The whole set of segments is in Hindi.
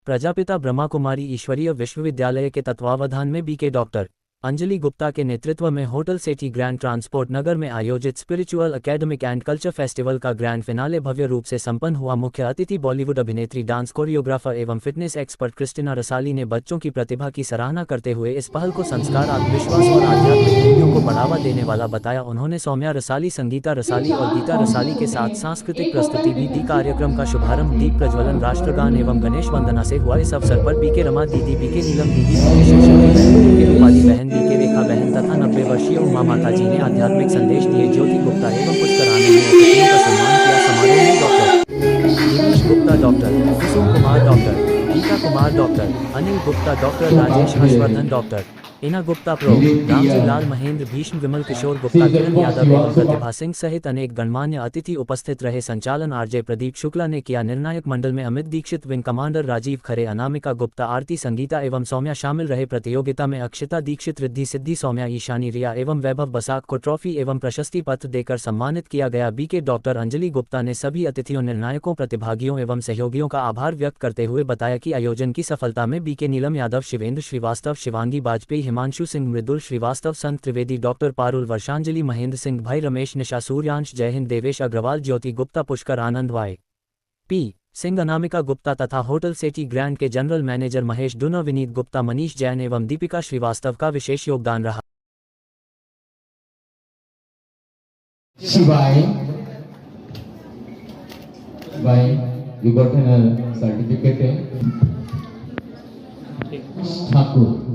प्रजापिता ब्रह्मा कुमारी ईश्वरीय विश्वविद्यालय के तत्वावधान में बीके डॉक्टर अंजलि गुप्ता के नेतृत्व में होटल सेठी ग्रैंड ट्रांसपोर्ट नगर में आयोजित spiritual academic and culture festival का ग्रैंड फिनाले भव्य रूप से संपन्न हुआ। मुख्य अतिथि बॉलीवुड अभिनेत्री, डांस कोरियोग्राफर एवं फिटनेस एक्सपर्ट क्रिस्टिना रसाली ने बच्चों की प्रतिभा की सराहना करते हुए इस पहल को संस्कार, आत्मविश्वास और आध्यात्मिक मूल्यों को बढ़ावा देने वाला बताया। उन्होंने सौम्या रसाली, संगीता रसाली और गीता रसाली के साथ सांस्कृतिक प्रस्तुति भी दी। कार्यक्रम का शुभारंभ दीप प्रज्वलन, राष्ट्रगान एवं गणेश वंदना से हुआ। इस अवसर पर बीके रमा दीदी, बीके नीलम दीदी, बीके रूपाली बहन, बीके रेखा बहन तथा 90 वर्षीय उमा माता जी ने आध्यात्मिक संदेश दिए। ज्योति गुप्ता एवं पुष्कर आनंद ने अतिथियों का सम्मान किया। समारोह में doctor Dinesh Gupta, doctor Kusum Kumar, doctor Geeta Kumar, doctor Anil Gupta, doctor Rajesh Harshvardhan, doctor Ina Gupta, prof Ramji Lal, Mahendra Bhishma, Vimal Kishore Gupta, Kiran Yadav एवं प्रतिभा सिंह सहित अनेक गणमान्य अतिथि उपस्थित रहे। संचालन आरजे प्रदीप शुक्ला ने किया। निर्णायक मंडल में अमित दीक्षित, विंग कमांडर राजीव खरे, अनामिका गुप्ता, आरती, संगीता एवं सौम्या शामिल रहे। प्रतियोगिता में अक्षिता दीक्षित, रिद्धि सिद्धि, सौम्या, ईशानी, रिया एवं वैभव बसाक को ट्रॉफी एवं प्रशस्ति पत्र देकर सम्मानित किया गया। बीके डॉक्टर अंजलि गुप्ता ने सभी अतिथियों, निर्णायकों, प्रतिभागियों एवं सहयोगियों का आभार व्यक्त करते हुए बताया कि आयोजन की सफलता में बीके नीलम यादव, शिवेंद्र श्रीवास्तव, शिवांगी बाजपेयी, हिमांशु सिंह, मृदुल श्रीवास्तव, संत त्रिवेदी, डॉक्टर पारुल, वर्षांजलि, महेंद्र सिंह, भाई रमेश, निशा, सूर्यांश, जयहिंद, देवेश अग्रवाल, ज्योति गुप्ता, पुष्कर आनंद, वाई पी सिंह, अनामिका गुप्ता तथा होटल सेठी ग्रैंड के जनरल मैनेजर महेश डुना, विनीत गुप्ता, मनीष जैन एवं दीपिका श्रीवास्तव का विशेष योगदान रहा। शिवाय you got a certificate. Thakur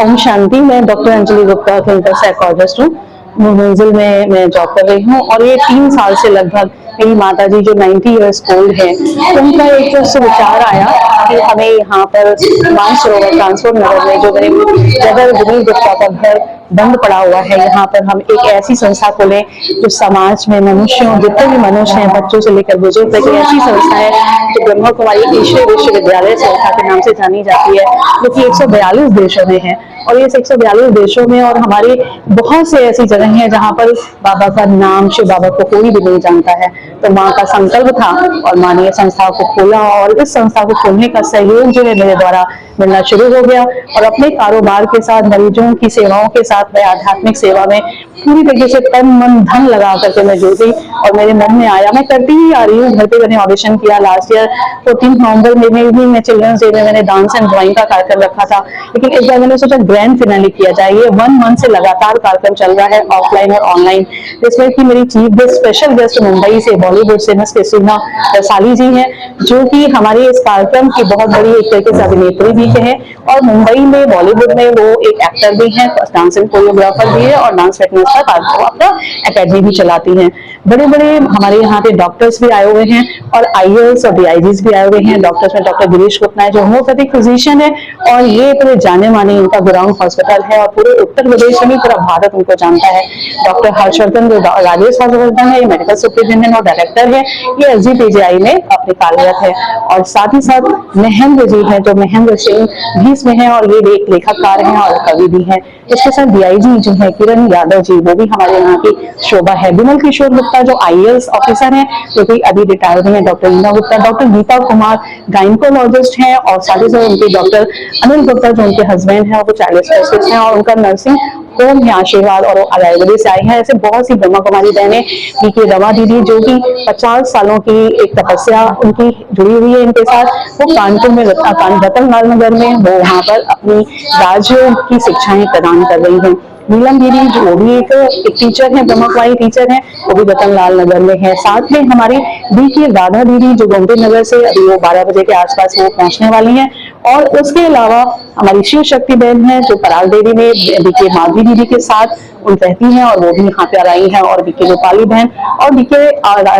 Om Shanti. मैं doctor Anjali Gupta, clinical psychologist हूँ। मंजिल में मैं जॉब कर रही हूँ और ये 3 साल से लगभग मेरी माताजी जो 90 इयर्स ओल्ड है, उनका एक विचार आया कि हमें यहाँ पर मानसरोवर ट्रांसपोर्ट नगर में जो मेरे ब्रदर विनीत गुप्ता का घर बंद पड़ा हुआ है, यहाँ पर हम एक ऐसी संस्था खोलें जो समाज में मनुष्यों, जितने भी मनुष्य हैं, बच्चों से लेकर बुजुर्ग तक, एक ऐसी संस्था है जो ब्रह्मा कुमारी ईश्वरीय विश्वविद्यालय संस्था के नाम से जानी जाती है, जो कि 142 देशों में है। और ये 142 देशों में और हमारे बहुत से ऐसी जगह हैं जहाँ पर बाबा का नाम, शिव बाबा को कोई भी नहीं जानता है। तो माँ का संकल्प था और माँ ने संस्था को खोला और इस संस्था को खोलने का सहयोग जो है मेरे द्वारा मिलना शुरू हो गया। और अपने कारोबार के साथ, मरीजों की सेवाओं के साथ मैं आध्यात्मिक सेवा में पूरी तरीके से तन मन धन लगा करके मैं जुड़ी और मेरे मन में आया, मैं करती ही आ रही हूँ। घर पे मैंने ऑडिशन किया लास्ट ईयर 14 नवंबर में मैं चिल्ड्रंस डे में मैंने डांस एंड ड्राइंग का कार्यक्रम रखा था, लेकिन इस बार मैंने सोचा ग्रैंड फिनाले किया जाए। ये 1 मंथ से लगातार कार्यक्रम चल रहा है, ऑफलाइन और ऑनलाइन, जिसमें कि मेरी chief guest, special guest Mumbai से बॉलीवुड से मिस क्रिस्टीना रसाली जी हैं, जो कि हमारे इस कार्यक्रम की बहुत बड़ी एक तरीके से अभिनेत्री भी है और मुंबई में बॉलीवुड में वो एक एक्टर भी है, डांस एंड कोरियोग्राफर भी है और डांस फिटनेस का कार्यक्रम अपना एकेडमी भी चलाती हैं। बड़े बड़े हमारे यहाँ पे डॉक्टर्स भी आए हुए हैं और IAS और DIGs भी आए हुए हैं। डॉक्टर्स में डॉक्टर गिरीश गुप्ता है जो होम्योपैथिक फिजिशियन है और ये पूरे जाने माने इनका ग्राउंड हॉस्पिटल है और पूरे उत्तर प्रदेश में पूरा भारत उनको जानता है। डॉक्टर हर्षवर्धन जो राजेश हर्षवर्धन है, ये मेडिकल सुपरिटेंडेंट और डायरेक्टर है, ये SGPGI में अपने कार्यरत है। और साथ ही साथ महेंद्र जी है जो महेंद्र सिंह भी इसमें है और ये एक लेखककार हैं और कवि भी हैं। इसके साथ DIG जो है किरण यादव जी, वो भी हमारे यहाँ की शोभा है। विमल किशोर गुप्ता जो IAS ऑफिसर है, जो कि अभी रिटायर्ड है। Doctor Ina Gupta, doctor Geeta Kumar gynaecologist हैं और साथ ही साथ उनके डॉक्टर अनिल गुप्ता जो उनके हस्बैंड है, वो चाइल्ड स्पेशलिस्ट हैं और उनका नर्सिंग होम है आशीर्वाद और अलाइवरी से आई है। ऐसे बहुत सी ब्रह्मा कुमारी बहनें, बीके रमा दीदी जो कि 50 सालों की एक तपस्या उनकी जुड़ी हुई है इनके साथ, वो कानपुर में रतनलाल नगर में वो वहाँ पर अपनी राजयोग की शिक्षाएं प्रदान कर रही हैं। नीलम दीदी जो वो भी एक टीचर है, ब्रह्मा कुमारी टीचर है, वो भी रतनलाल नगर में है। साथ में हमारी बीके राधा दीदी जो गोमती नगर से अभी वो 12 बजे के आसपास वो पहुंचने वाली हैं। और उसके अलावा हमारी शिव शक्ति बहन है जो पराग देवी में बीके माधवी दीदी के साथ उन रहती हैं और वो भी यहाँ पे आई हैं। और बीके रूपाली बहन और बीके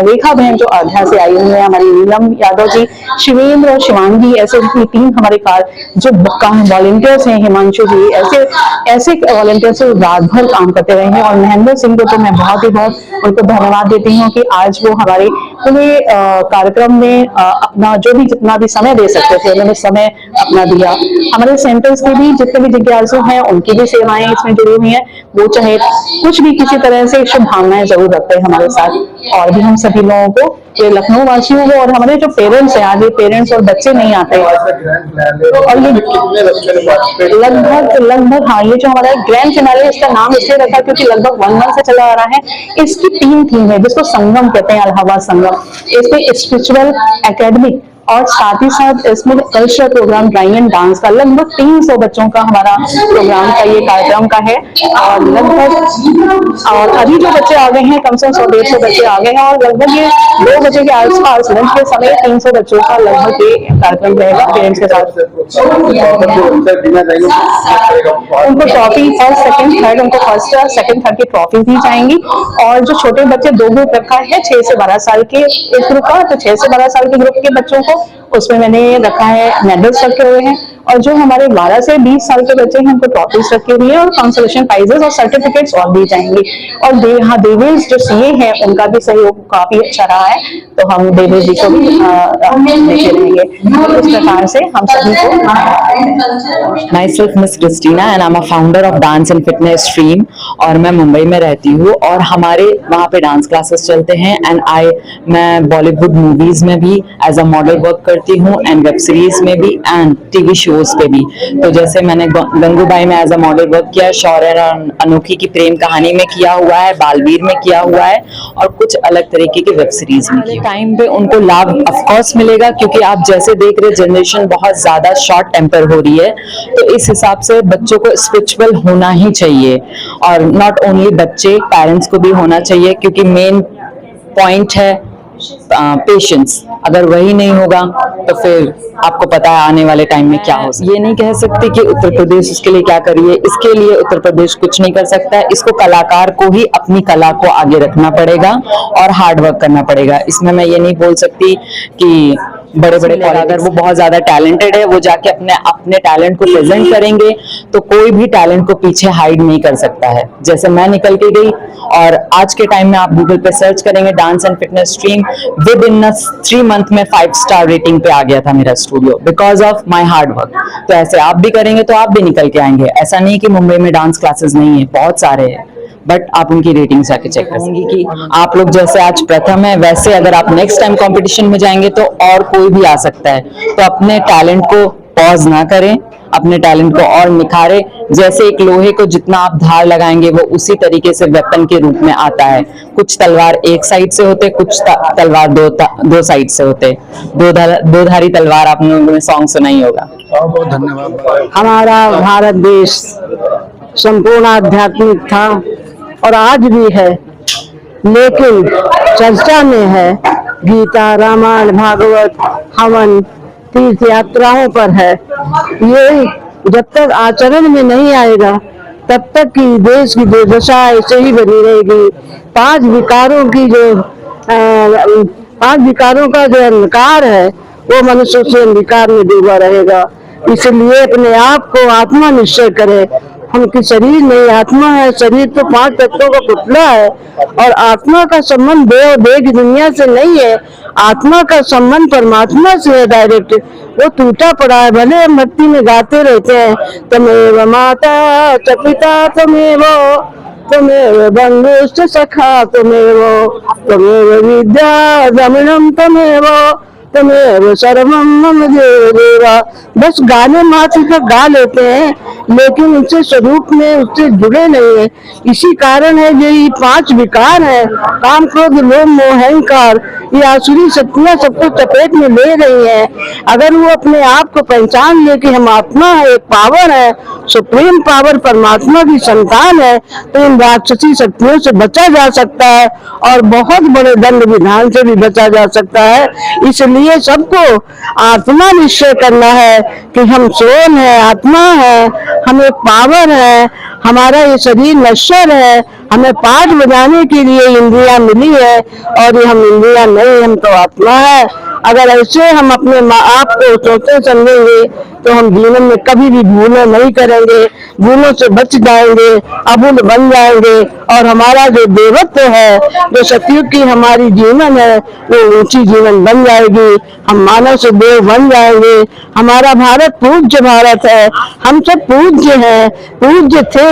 रेखा बहन जो अयोध्या से आई हुई है। हमारी नीलम यादव जी, शिवेंद्र और शिवांगी, ऐसे 3 हमारे जो वॉलेंटियर्स हैं, हिमांशु जी, ऐसे वॉलेंटियर्स रात भर काम करते रहे हैं। और महेंद्र सिंह को तो मैं बहुत उनको धन्यवाद देती हूँ कि आज वो हमारे वे कार्यक्रम में अपना जो भी जितना भी समय दे सकते थे उन्होंने समय अपना दिया। हमारे सेंटर्स के भी जितने भी जिज्ञासु हैं उनकी भी सेवाएं इसमें जुड़ी हुई हैं, वो चाहे कुछ भी किसी तरह से शुभ भावनाएं जरूर रखते हैं हमारे साथ। और भी हम सभी लोगों को, ये लखनऊ वासियों को और हमारे जो पेरेंट्स हैं, आज ये पेरेंट्स और बच्चे नहीं आते और ये लगभग हाँ, ये जो हमारा ग्रैंड फिनाले, इसका नाम इसलिए रखा क्योंकि लगभग 1 मंथ से चला आ रहा है। इसकी 3 थीम है जिसको संगम कहते हैं, अलाहाबाद संगम। इसमें स्पिरिचुअल, एकेडमिक और साथ ही साथ इसमें cultural program, drawing and dance का लगभग 300 बच्चों का हमारा प्रोग्राम का ये कार्यक्रम का है। और लगभग और अभी जो बच्चे आ गए हैं कम से कम 100-150 बच्चे आ गए हैं और लगभग ये 2 बजे के आसपास लंच के समय 300 बच्चों का लगभग ये कार्यक्रम रहेगा पेरेंट्स के साथ। उनको ट्रॉफी फर्स्ट, सेकंड, थर्ड, उनको फर्स्ट, सेकंड, थर्ड की ट्रॉफी दी जाएंगी। और जो छोटे बच्चे 2 ग्रुप रखा है, 6 से 12 साल के एक ग्रुप का, तो 6 से 12 साल के ग्रुप के बच्चों को उसमें मैंने रखा है, मेडल्स रखे हुए हैं। और जो हमारे 12 से 20 साल के बच्चे हैं उनको ट्रॉफीज रखी हुई है और कंसोलेशन प्राइजेस और सर्टिफिकेट्स और दी जाएंगी। और देवेश जो सीए हैं उनका भी सहयोग काफी अच्छा रहा है, तो हम देवेश जी को भी देखे रहेंगे। इस प्रकार से हम सभी को Myself Miss Christina and I'm a founder of Dance and Fitness Stream और मैं मुंबई में रहती हूँ और हमारे वहाँ पे डांस क्लासेस चलते हैं। एंड मैं बॉलीवुड मूवीज में भी एज अ मॉडल वर्क करती हूँ एंड वेब सीरीज में भी एंड टीवी शोज पे भी। तो जैसे मैंने गंगूबाई में एज अ मॉडल वर्क किया, शौर्य और अनोखी की प्रेम कहानी में किया हुआ है, बालवीर में किया हुआ है और कुछ अलग तरीके की वेब सीरीज में किया। टाइम पे उनको लाभ ऑफकोर्स मिलेगा क्योंकि आप जैसे देख रहे जनरेशन बहुत ज्यादा शॉर्ट टेम्पर हो रही है, तो इस हिसाब से बच्चों को स्पिरिचुअल होना ही चाहिए। और नॉट ओनली बच्चे, पेरेंट्स को भी होना चाहिए क्योंकि मेन पॉइंट है पेशेंस। अगर वही नहीं होगा तो फिर आपको पता है आने वाले टाइम में क्या हो। ये नहीं कह सकते कि उत्तर प्रदेश इसके लिए क्या करिए, इसके लिए उत्तर प्रदेश कुछ नहीं कर सकता है। इसको कलाकार को ही अपनी कला को आगे रखना पड़ेगा और हार्ड वर्क करना पड़ेगा। इसमें मैं ये नहीं बोल सकती कि बड़े बड़े अगर वो बहुत ज्यादा टैलेंटेड है वो जाके अपने टैलेंट को प्रेजेंट करेंगे तो कोई भी टैलेंट को पीछे हाइड नहीं कर सकता है। जैसे मैं निकल के गई और आज के टाइम में आप गूगल पे सर्च करेंगे dance and fitness stream, with in 3 month में 5 स्टार रेटिंग पे आ गया था मेरा studio because of my hard work. तो ऐसे आप भी करेंगे तो आप भी निकल के आएंगे। ऐसा नहीं कि मुंबई में डांस क्लासेस नहीं है, बहुत सारे हैं, बट आप उनकी रेटिंग्स आके चेक कर सकते कि आप लोग जैसे आज प्रथम है वैसे अगर आप नेक्स्ट टाइम कंपटीशन में जाएंगे तो और कोई भी आ सकता है। तो अपने टैलेंट को पॉज ना करें, अपने टैलेंट को और निखारें। जैसे एक लोहे को जितना आप धार लगाएंगे वो उसी तरीके से वेपन के रूप में आता है। कुछ तलवार एक साइड से होते, कुछ तलवार दो साइड से होते। दो धारी तलवार आप लोगों ने सॉन्ग सुना ही होगा। बहुत धन्यवाद। हमारा भारत देश संपूर्ण आध्यात्मिक था और आज भी है, लेकिन चर्चा में है, गीता, रामायण, भागवत, हवन, तीर्थ यात्राओं पर है। ये जब तक आचरण में नहीं आएगा तब तक की देश की दुर्दशा ऐसे ही बनी रहेगी। 5 विकारों का जो अंधकार है वो मनुष्य से अंधकार में डूबा रहेगा। इसलिए अपने आप को आत्मा निश्चय करे। हमकी शरीर नहीं, आत्मा है। शरीर तो 5 तत्वों का पुतला है और आत्मा का संबंध देह और देह की दुनिया से नहीं है। आत्मा का संबंध परमात्मा से है डायरेक्ट। वो टूटा पड़ा है। भले हम भक्ति में गाते रहते हैं, तमेव माता च पिता तमेव बंधुश्च सखा तमेव विद्या द्रविणम तमेव सर्वम मम देव देवा। बस गाने मात्र का गा लेते हैं लेकिन उससे स्वरूप में उससे जुड़े नहीं है। इसी कारण है जो ये 5 विकार है, काम, क्रोध, लोभ, मोह, अहंकार, ये आसुरी शक्तियां सबको चपेट में ले रही है। अगर वो अपने आप को पहचान ले कि हम आत्मा है, एक पावर है, सुप्रीम पावर परमात्मा की संतान है, तो इन राक्षसी शक्तियों से बचा जा सकता है और बहुत बड़े दंड विधान से भी बचा जा सकता है। इसलिए सबको आत्मा निश्चय करना है कि हम सोल है, आत्मा है, हम एक पावर है, हमारा ये शरीर नश्वर है, हमें पाठ बजाने के लिए इंद्रियां मिली है और ये हम इंद्रियां नहीं, हम तो आत्मा है। अगर ऐसे हम अपने माँ आप को सोचते समझेंगे तो हम जीवन में कभी भी भूलें नहीं करेंगे, भूलों से बच जाएंगे, अभूल बन जाएंगे और हमारा जो देवत्व है, जो सतयुग की हमारी जीवन है, वो ऊंची जीवन बन जाएगी। हम मानव से देव बन जाएंगे। हमारा भारत पूज्य भारत है, हम सब पूज्य हैं, पूज्य थे,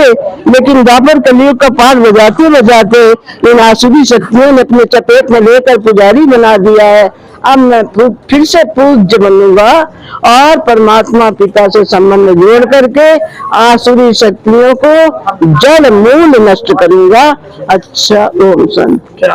लेकिन द्वापर कलयुग का पाठ बजाते बजाते इन आसुरी शक्तियों ने अपने चपेट में लेकर पुजारी बना दिया है। अब मैं फिर से पूज्य बनूंगा और परमात्मा पिता से संबंध जोड़ करके आसुरी शक्तियों को जड़ मूल नष्ट करूंगा। अच्छा, ओम शांति।